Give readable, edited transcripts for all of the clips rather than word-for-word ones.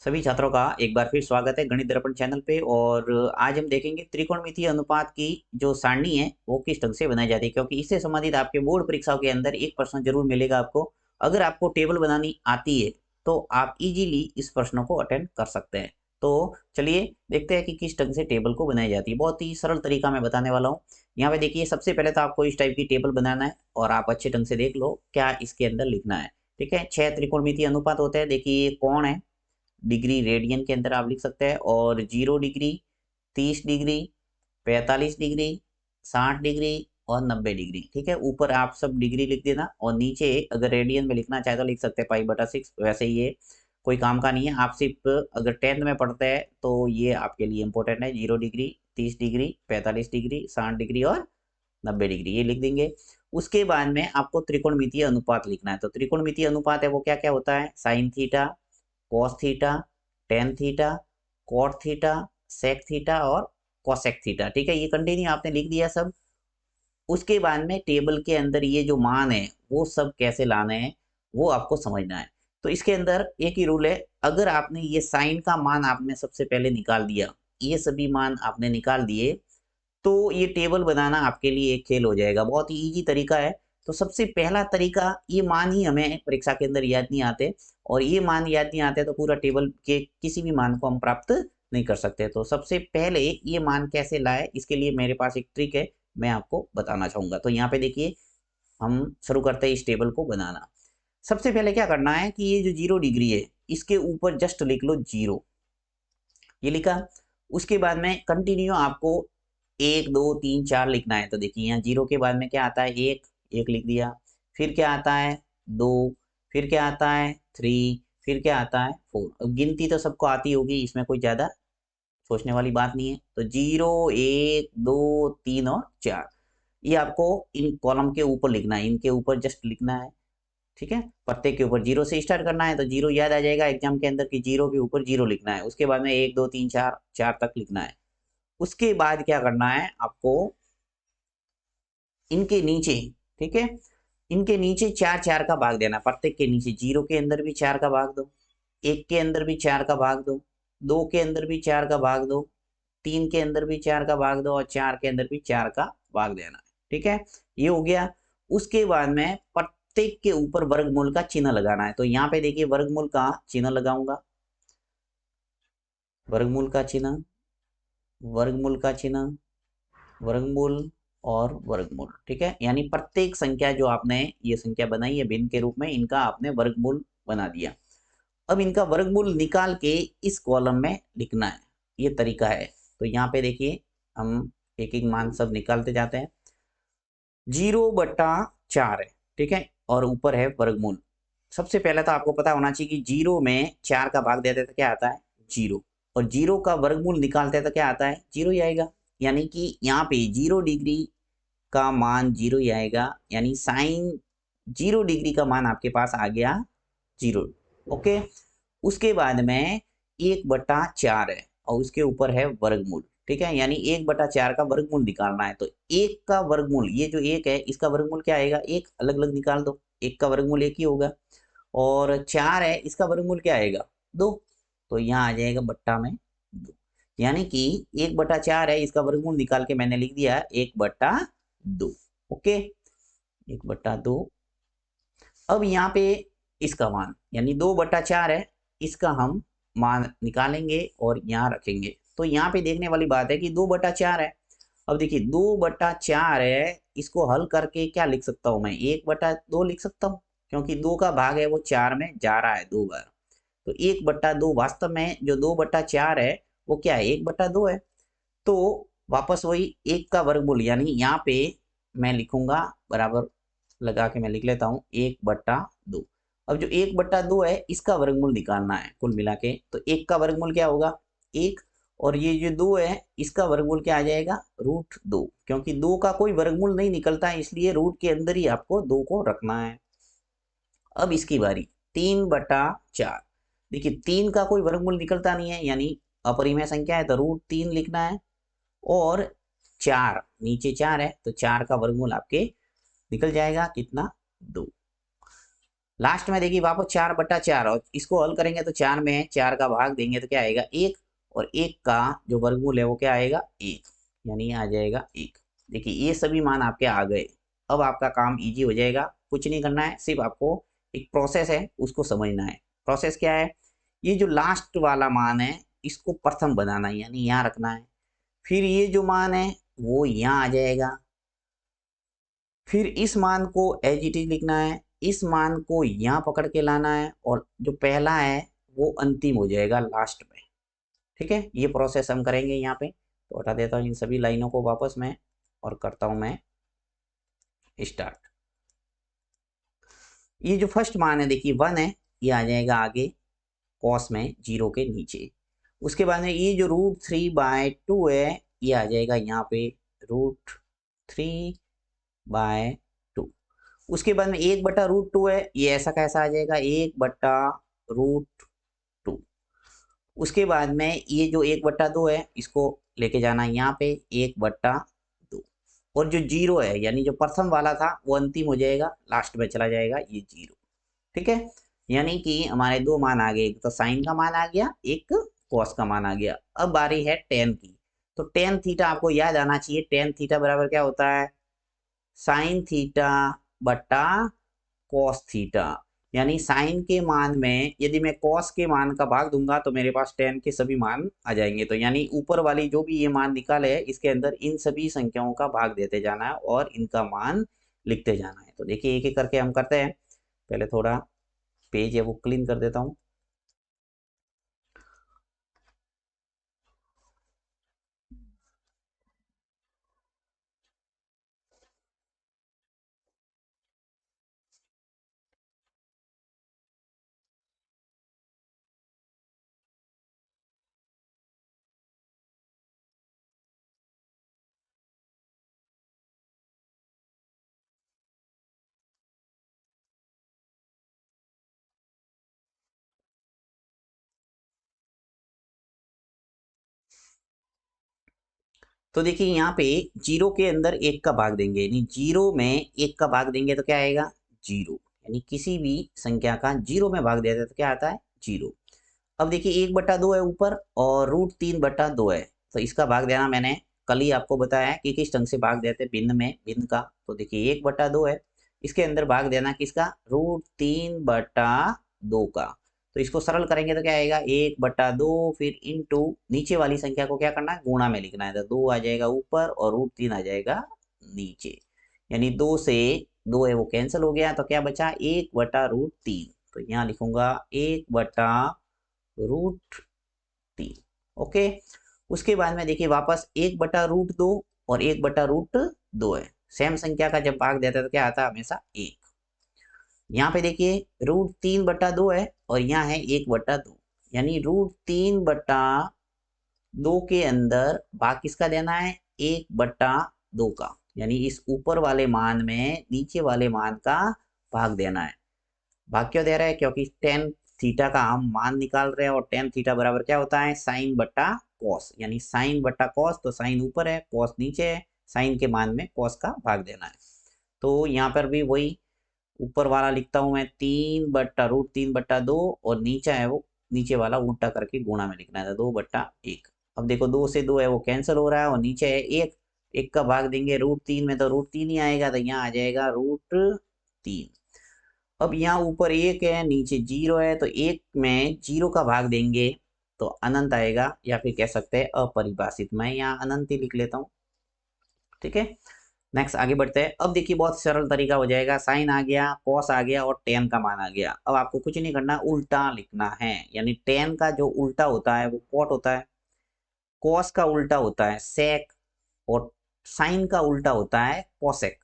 सभी छात्रों का एक बार फिर स्वागत है गणित दर्पण चैनल पे। और आज हम देखेंगे त्रिकोणमितीय अनुपात की जो सारणी है वो किस ढंग से बनाई जाती है, क्योंकि इससे संबंधित आपके बोर्ड परीक्षाओं के अंदर एक प्रश्न जरूर मिलेगा आपको। अगर आपको टेबल बनानी आती है तो आप इजीली इस प्रश्नों को अटेंड कर सकते हैं। तो चलिए देखते हैं कि किस ढंग से टेबल को बनाई जाती है। बहुत ही सरल तरीका मैं बताने वाला हूँ। यहाँ पे देखिए, सबसे पहले तो आपको इस टाइप की टेबल बनाना है और आप अच्छे ढंग से देख लो क्या इसके अंदर लिखना है। ठीक है, 6 त्रिकोणमितीय अनुपात होते हैं। देखिए, ये कौन है, डिग्री रेडियन के अंदर आप लिख सकते हैं। और 0 डिग्री, 30 डिग्री, 45 डिग्री, 60 डिग्री और 90 डिग्री। ठीक है, ऊपर आप सब डिग्री लिख देना और नीचे अगर रेडियन में लिखना चाहे तो लिख सकते हैं पाई/6। वैसे ये कोई काम का नहीं है, आप सिर्फ अगर 10th में पढ़ते हैं तो ये आपके लिए इंपॉर्टेंट है। 0 डिग्री, 30 डिग्री, 45 डिग्री, 60 डिग्री और 90 डिग्री ये लिख देंगे। उसके बाद में आपको त्रिकोणमितीय अनुपात लिखना है। तो त्रिकोणमितीय अनुपात है वो क्या क्या होता है, sine theta, cos theta, tan theta, cot theta, sec theta और कोसेक थीटा। ठीक है, ये कंटिन्यू आपने लिख दिया सब। उसके बाद में टेबल के अंदर ये जो मान है वो सब कैसे लाने हैं वो आपको समझना है। तो इसके अंदर एक ही रूल है, अगर आपने ये साइन का मान आपने सबसे पहले निकाल दिया, ये सभी मान आपने निकाल दिए, तो ये टेबल बनाना आपके लिए एक खेल हो जाएगा। बहुत ही इजी तरीका है। तो सबसे पहला तरीका, ये मान ही हमें परीक्षा के अंदर याद नहीं आते, और ये मान याद नहीं आते तो पूरा टेबल के किसी भी मान को हम प्राप्त नहीं कर सकते। तो सबसे पहले ये मान कैसे लाए, इसके लिए मेरे पास एक ट्रिक है, मैं आपको बताना चाहूंगा। तो यहाँ पे देखिए, हम शुरू करते हैं इस टेबल को बनाना। सबसे पहले क्या करना है कि ये जो 0 डिग्री है इसके ऊपर जस्ट लिख लो 0, ये लिखा। उसके बाद में कंटिन्यू आपको 1 2 3 4 लिखना है। तो देखिए, यहाँ 0 के बाद में क्या आता है, एक लिख दिया। फिर क्या आता है, 2। फिर क्या आता है, 3। फिर क्या आता है, 4। अब गिनती तो सबको आती होगी, इसमें कोई ज्यादा सोचने वाली बात नहीं है। तो 0 1 2 3 और 4, ये आपको इन कॉलम के ऊपर लिखना है, इनके ऊपर जस्ट लिखना है। ठीक है, प्रत्येक के ऊपर 0 से स्टार्ट करना है। तो 0 याद आ जाएगा एग्जाम के अंदर कि 0 के ऊपर 0 लिखना है। उसके बाद में 1 2 3 4, 4 तक लिखना है। उसके बाद क्या करना है आपको, इनके नीचे, ठीक है, इनके नीचे 4 4 का भाग देना। प्रत्येक के नीचे 0 के अंदर भी 4 का भाग दो, 1 के अंदर भी 4 का भाग दो, 2 के अंदर भी 4 का भाग दो, 3 के अंदर भी 4 का भाग दो और 4 के अंदर भी 4 का भाग देना। ठीक है, ये हो गया। उसके बाद में प्रत्येक के ऊपर वर्गमूल का चिन्ह लगाना है। तो यहाँ पे देखिए, वर्गमूल का चिन्ह लगाऊंगा, वर्गमूल का चिन्ह, वर्गमूल का चिन्ह, वर्गमूल और वर्गमूल। ठीक है, यानी प्रत्येक संख्या जो आपने ये संख्या बनाई है भिन्न के रूप में, इनका आपने वर्गमूल बना दिया। अब इनका वर्गमूल निकाल के इस कॉलम में लिखना है, ये तरीका है। तो यहाँ पे देखिए, हम एक एक मान सब निकालते जाते हैं। 0/4 है, ठीक है, और ऊपर है वर्गमूल। सबसे पहले तो आपको पता होना चाहिए कि 0 में 4 का भाग देते तो क्या आता है, 0। और 0 का वर्गमूल निकालते हैं तो क्या आता है, 0 ही आएगा। यानी कि यहाँ पे 0 डिग्री का मान 0 ही आएगा, यानी साइन 0 डिग्री का मान आपके पास आ गया 0। ओके, उसके बाद में 1/4 है और उसके ऊपर है वर्गमूल। ठीक है, यानी 1/4 का वर्गमूल निकालना है। तो 1 का वर्गमूल, ये जो 1 है इसका वर्गमूल क्या आएगा, 1 अलग अलग निकाल दो, 1 का वर्गमूल 1 ही होगा। और 4 है, इसका वर्गमूल क्या आएगा, 2। तो यहाँ आ जाएगा बट्टा में 2, यानी कि 1/4 है, इसका वर्गमूल निकाल के मैंने लिख दिया 1/2। ओके, 1/2। अब यहाँ पे इसका मान यानी 2/4 है, इसका हम मान निकालेंगे और यहाँ रखेंगे। तो यहाँ पे देखने वाली बात है कि 2/4 है। अब देखिए, 2/4 है, इसको हल करके क्या लिख सकता हूँ मैं, 1/2 लिख सकता हूँ, क्योंकि 2 का भाग है वो 4 में जा रहा है 2 बार। तो 1/2 वास्तव में जो 2/4 है वो क्या है, 1/2 है। तो वापस वही 1 का वर्गमूल, यानी यहाँ पे मैं लिखूंगा बराबर लगा के मैं लिख लेता हूँ 1/2। अब जो 1/2 है इसका वर्गमूल निकालना है कुल मिला के। तो 1 का वर्गमूल क्या होगा, 1। और ये जो 2 है इसका वर्गमूल क्या आ जाएगा, √2। क्योंकि 2 का कोई वर्गमूल नहीं निकलता है, इसलिए रूट के अंदर ही आपको 2 को रखना है। अब इसकी बारी 3/4। देखिए, 3 का कोई वर्गमूल निकलता नहीं है, यानी अपरिमेय संख्या है तो √3 लिखना है। और 4, नीचे 4 है तो 4 का वर्गमूल आपके निकल जाएगा कितना, 2। लास्ट में देखिए वापस 4/4, और इसको हल करेंगे तो 4 में 4 का भाग देंगे तो क्या आएगा 1, और 1 का जो वर्गमूल है वो क्या आएगा 1, यानी आ जाएगा 1। देखिए ये सभी मान आपके आ गए। अब आपका काम इजी हो जाएगा, कुछ नहीं करना है, सिर्फ आपको एक प्रोसेस है उसको समझना है। प्रोसेस क्या है, ये जो लास्ट वाला मान है इसको प्रथम बनाना है, यानी यहाँ रखना है। फिर ये जो मान है वो यहाँ आ जाएगा। फिर इस मान को एज इट इज लिखना है, इस मान को यहाँ पकड़ के लाना है, और जो पहला है वो अंतिम हो जाएगा लास्ट में। ठीक है, ये प्रोसेस हम करेंगे यहाँ पे। तो हटा देता हूँ इन सभी लाइनों को वापस मैं, और करता हूँ मैं स्टार्ट। ये जो फर्स्ट मान है देखिए 1 है, ये आ जाएगा आगे कॉस में 0 के नीचे। उसके बाद में ये जो √3/2 है ये आ जाएगा यहाँ पे √3/2। उसके बाद में 1/√2 है, ये ऐसा कैसा आ जाएगा 1/√2। उसके बाद में ये जो 1/2 है इसको लेके जाना है यहाँ पे 1/2, और जो 0 है यानी जो प्रथम वाला था वो अंतिम हो जाएगा, लास्ट में चला जाएगा ये 0। ठीक है, यानी कि हमारे दो मान आ गए, एक तो साइन का मान आ गया, एक कॉस का मान आ गया। अब बारी है टेन की। तो टेन थीटा आपको याद आना चाहिए, टेन थीटा बराबर क्या होता है साइन थीटा बटा कॉस थीटा। यानी साइन के मान में यदि मैं कॉस के मान का भाग दूंगा तो मेरे पास टेन के सभी मान आ जाएंगे। तो यानी ऊपर वाली जो भी ये मान निकाले है इसके अंदर इन सभी संख्याओं का भाग देते जाना है और इनका मान लिखते जाना है। तो देखिए एक एक करके हम करते हैं। पहले थोड़ा पेज है वो क्लीन कर देता हूँ। तो देखिए यहाँ पे 0 के अंदर 1 का भाग देंगे, यानी 0 में 1 का भाग देंगे तो क्या आएगा 0। यानी किसी भी संख्या का 0 में भाग देते तो क्या आता है 0। अब देखिए 1/2 है ऊपर और √3/2 है, तो इसका भाग देना मैंने कल ही आपको बताया है कि किस ढंग से भाग देते भिन्न में भिन्न का। तो देखिए 1/2 है, इसके अंदर भाग देना किसका √3/2 का। तो इसको सरल करेंगे तो क्या आएगा 1/2, फिर इंटू नीचे वाली संख्या को क्या करना है गुणा में लिखना है। तो 2 आ जाएगा ऊपर और √3 आ जाएगा नीचे, यानी 2 से 2 है वो कैंसिल हो गया, तो क्या बचा 1/√3। तो यहाँ लिखूंगा 1/√3। ओके, उसके बाद में देखिए वापस 1/√2 और 1/√2 है, सेम संख्या का जब भाग देता है तो क्या आता है हमेशा 1। यहाँ पे देखिए √3/2 है और यहाँ है 1/2, यानी √3/2 के अंदर भाग किसका देना है 1/2 का, यानी इस ऊपर वाले मान में नीचे वाले मान का भाग देना है। भाग क्यों दे रहा है, क्योंकि टेन थीटा का हम मान निकाल रहे हैं, और टेन थीटा बराबर क्या होता है साइन बटा कॉस, यानी साइन बटा कॉस, तो साइन ऊपर है कॉस नीचे है, साइन के मान में कॉस का भाग देना है। तो यहाँ पर भी वही ऊपर वाला लिखता हूं मैं 3/√3/2, और नीचे है वो नीचे वाला उल्टा करके गुणा में लिखना है 2/1। अब देखो 2 से 2 है वो कैंसिल हो रहा है, और नीचे है 1, 1 का भाग देंगे √3 में तो √3 ही आएगा, तो यहाँ आ जाएगा √3। अब यहाँ ऊपर 1 है नीचे 0 है, तो 1 में 0 का भाग देंगे तो अनंत आएगा, या फिर कह सकते हैं अपरिभाषित। मैं यहाँ अनंत ही लिख लेता हूँ। ठीक है, नेक्स्ट आगे बढ़ते हैं। अब देखिए बहुत सरल तरीका हो जाएगा, साइन आ गया कॉस आ गया और टेन का मान आ गया। अब आपको कुछ नहीं करना, उल्टा लिखना है, यानी टेन का जो उल्टा होता है वो कॉट होता है, कॉस का उल्टा होता है सेक, और साइन का उल्टा होता है कोसेक।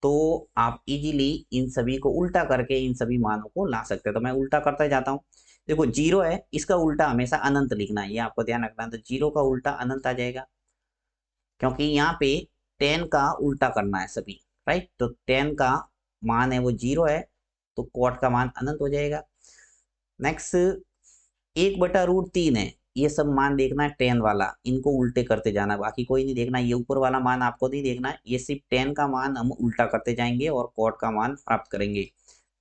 तो आप इजीली इन सभी को उल्टा करके इन सभी मानों को ला सकते हैं। तो मैं उल्टा करता जाता हूँ। देखो 0 है, इसका उल्टा हमेशा अनंत लिखना है, ये आपको ध्यान रखना है। तो 0 का उल्टा अनंत आ जाएगा, क्योंकि यहाँ पे 10 का उल्टा करना है सभी, राइट। तो 10 का मान है वो 0 है, तो कॉट का मान अनंत हो जाएगा। नेक्स्ट 1/√3 है, ये सब मान देखना है 10 वाला, इनको उल्टे करते जाना, बाकी कोई नहीं देखना। ये ऊपर वाला मान आपको नहीं देखना है, ये सिर्फ 10 का मान हम उल्टा करते जाएंगे और कॉट का मान प्राप्त करेंगे।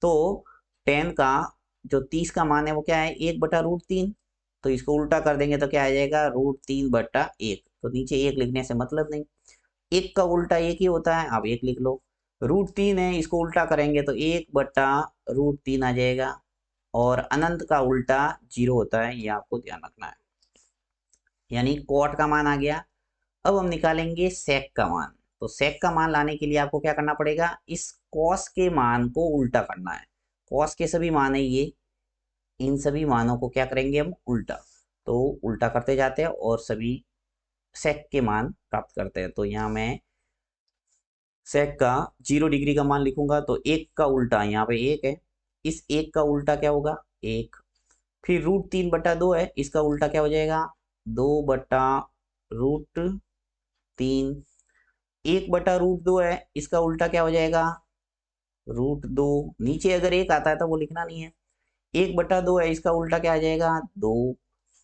तो 10 का जो 30 का मान है वो क्या है, 1/√3। तो इसको उल्टा कर देंगे तो क्या आ जाएगा, √3/1। तो नीचे 1 लिखने से मतलब नहीं, 1 का उल्टा 1 ही होता है, आप 1 लिख लो। √3 है, इसको उल्टा करेंगे तो 1/√3 आ जाएगा। और अनंत का उल्टा 0 होता है, ये आपको ध्यान रखना है। यानी कॉट का मान आ गया। अब हम निकालेंगे सेक का मान। तो सेक का मान लाने के लिए आपको क्या करना पड़ेगा, इस कॉस के मान को उल्टा करना है। कॉस के सभी मान है ये, इन सभी मानों को क्या करेंगे हम, उल्टा। तो उल्टा करते जाते हैं और सभी सेक के मान प्राप्त करते हैं। तो यहाँ मैं सेक का 0 डिग्री का मान लिखूंगा तो 1 का उल्टा यहाँ पे 1 है, इस 1 का उल्टा क्या होगा, 1। फिर √3/2 है, इसका उल्टा क्या हो जाएगा, 2/√3। 1/√2 है, इसका उल्टा क्या हो जाएगा, √2। नीचे अगर 1 आता है तो वो लिखना नहीं है। 1/2 है, इसका उल्टा क्या आ जाएगा, 2।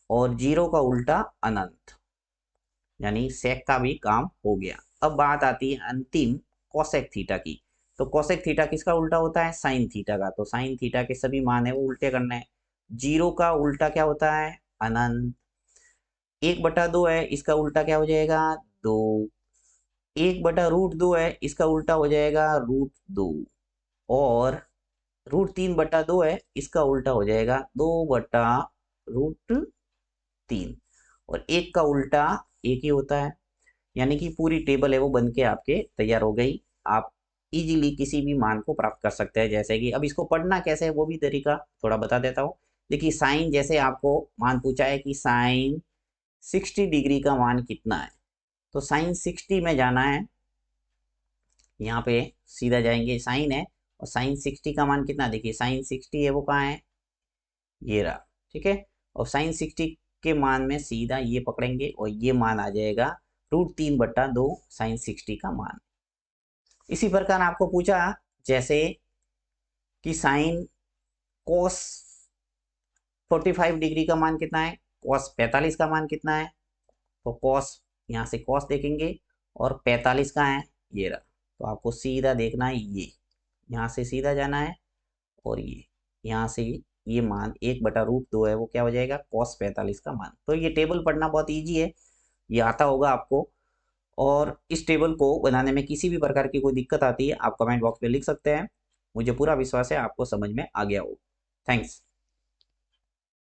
और 0 का उल्टा अनंत। यानी सेक का भी काम हो गया। अब बात आती है अंतिम कोसेक थीटा की। तो कोसेक थीटा किसका उल्टा होता है, साइन थीटा का। तो साइन थीटा के सभी मान है वो उल्टे करने हैं। 0 का उल्टा क्या होता है, अनंत। 1/2 है, इसका उल्टा क्या हो जाएगा, 2। 1/√2 है, इसका उल्टा हो जाएगा √2। और √3/2 है, इसका उल्टा हो जाएगा 2/√3। और 1 का उल्टा 1 ही होता है। यानी कि पूरी टेबल है वो बन के आपके तैयार हो गई। आप इजीली किसी भी मान को प्राप्त कर सकते हैं। जैसे कि अब इसको पढ़ना कैसे है वो भी तरीका थोड़ा बता देता हूँ। देखिए साइन, जैसे आपको मान पूछा है कि साइन 60 डिग्री का मान कितना है, तो साइन 60 में जाना है। यहाँ पे सीधा जाएंगे, साइन है और साइन 60 का मान कितना, देखिए साइन 60 है वो कहाँ है, ये रहा, ठीक है। और साइन 60 के मान में सीधा ये पकड़ेंगे और ये मान आ जाएगा √3/2 साइन 60 का मान। इसी प्रकार आपको पूछा जैसे कि साइन कोस 45 डिग्री का मान कितना है, कोस 45 का मान कितना है। तो कोस, यहाँ से कोस देखेंगे और 45 का है, ये रहा। तो आपको सीधा देखना है, ये यहाँ से सीधा जाना है और ये यहाँ से ये मान 1/√2 है वो क्या हो जाएगा, कोस 45 का मान। तो ये टेबल पढ़ना बहुत ईजी है, ये आता होगा आपको। और इस टेबल को बनाने में किसी भी प्रकार की कोई दिक्कत आती है आप कमेंट बॉक्स में लिख सकते हैं। मुझे पूरा विश्वास है आपको समझ में आ गया हो। थैंक्स।